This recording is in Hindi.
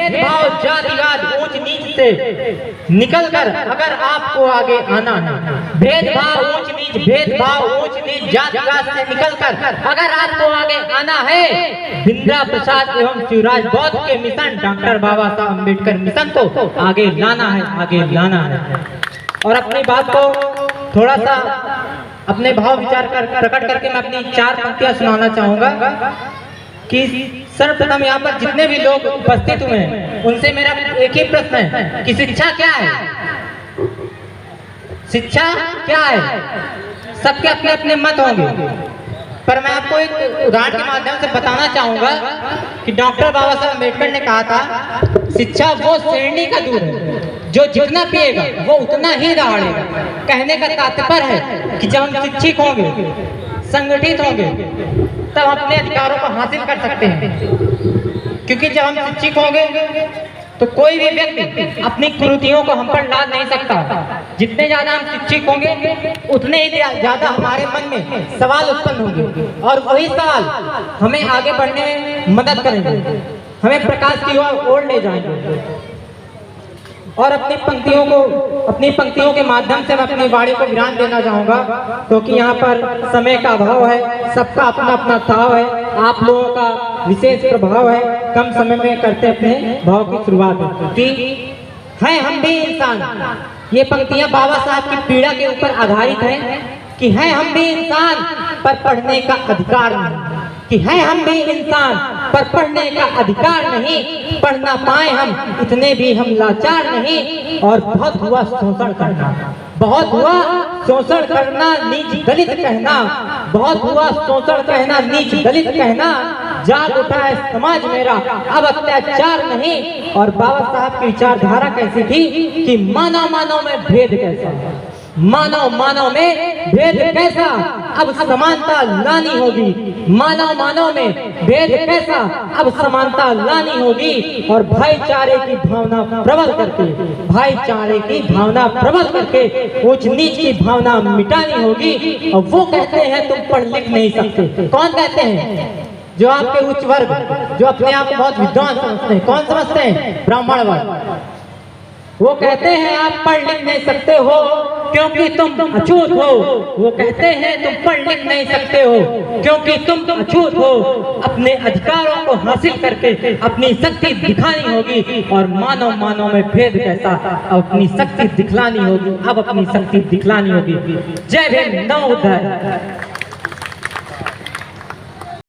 भेदभाव, जातिवाद, ऊंच नीच से निकलकर अगर आपको आगे आना है, भेदभाव, ऊंच नीच, भेदभाव, ऊंच नीच, जातिवाद से निकलकर अगर आपको आगे आना है, भिंद्रा प्रसाद एवं शिवराज बौद्ध के मिशन, डॉक्टर बाबा साहब अम्बेडकर मिशन को आगे लाना है, आगे लाना है। और अपनी बात को थोड़ा सा अपने भाव विचार कर प्रकट करके मैं अपनी 4 पंक्तियां सुनाना चाहूंगा कि सर्वप्रथम यहाँ पर जितने भी लोग उपस्थित हुए हैं उनसे मेरा एक ही प्रश्न है कि शिक्षा क्या है? शिक्षा क्या है? सबके अपने अपने मत होंगे, पर मैं आपको एक उदाहरण के माध्यम से बताना चाहूंगा कि डॉक्टर बाबा साहब अम्बेडकर ने कहा था, शिक्षा वो श्रेणी का दूध है जो जितना पिएगा वो उतना ही दहाड़ेगा। कहने का तात्पर्य है कि जब हम शिक्षित होंगे, संगठित होंगे, तब अपने अधिकारों को हासिल कर सकते हैं। क्योंकि जब हम शिक्षित होंगे तो कोई भी व्यक्ति अपनी कुरीतियों को हम पर लाद नहीं सकता। जितने ज्यादा हम शिक्षित होंगे उतने ही ज्यादा हमारे मन में सवाल उत्पन्न होंगे और वही सवाल हमें आगे बढ़ने में मदद करेंगे, हमें प्रकाश की ओर ले जाएंगे। और अपनी पंक्तियों के माध्यम से मैं अपनी वाणी को विराम देना चाहूंगा, क्योंकि यहाँ पर समय का अभाव है, सबका अपना अपना ताव है, आप लोगों का विशेष प्रभाव है। कम समय में करते अपने भाव की शुरुआत कि है हम भी इंसान। ये पंक्तियां बाबा साहब की पीड़ा के ऊपर आधारित हैं कि है हम भी इंसान पर पढ़ने का अधिकार नहीं, कि है हम भी इंसान पर पढ़ने का अधिकार नहीं, पढ़ना पाए हम इतने भी हम लाचार नहीं। और बहुत हुआ शोषण करना, बहुत हुआ शोषण करना, नीच दलित कहना, बहुत हुआ शोषण कहना, नीच दलित कहना, जाग उठा है समाज मेरा अब अत्याचार नहीं। और बाबा साहब की विचारधारा कैसी थी कि मानव मानव में भेद कैसा, मानव मानव में भेद कैसा, अब समानता लानी होगी। मानव मानव में भेद कैसा, अब समानता लानी होगी। और भाईचारे की भावना प्रबल करके, भाईचारे की भावना प्रबल करके ऊंच नीच की भावना मिटानी होगी। और वो कहते हैं तुम पढ़ लिख नहीं सकते। कौन कहते हैं? जो आपके उच्च वर्ग, जो अपने आप को बहुत विद्वान समझते हैं। कौन समझते हैं? ब्राह्मण वर्ग। वो कहते हैं आप पढ़ लिख नहीं सकते हो क्योंकि तुम अछूत हो। वो कहते हैं तुम पढ़ लिख नहीं सकते हो क्योंकि तुम अछूत हो। अपने अधिकारों को हासिल करके अपनी शक्ति दिखानी होगी। और मानव मानव में भेद कैसा, अपनी शक्ति दिखलानी होगी, अब अपनी शक्ति दिखलानी होगी। जय भीम, नमो बुद्धाय।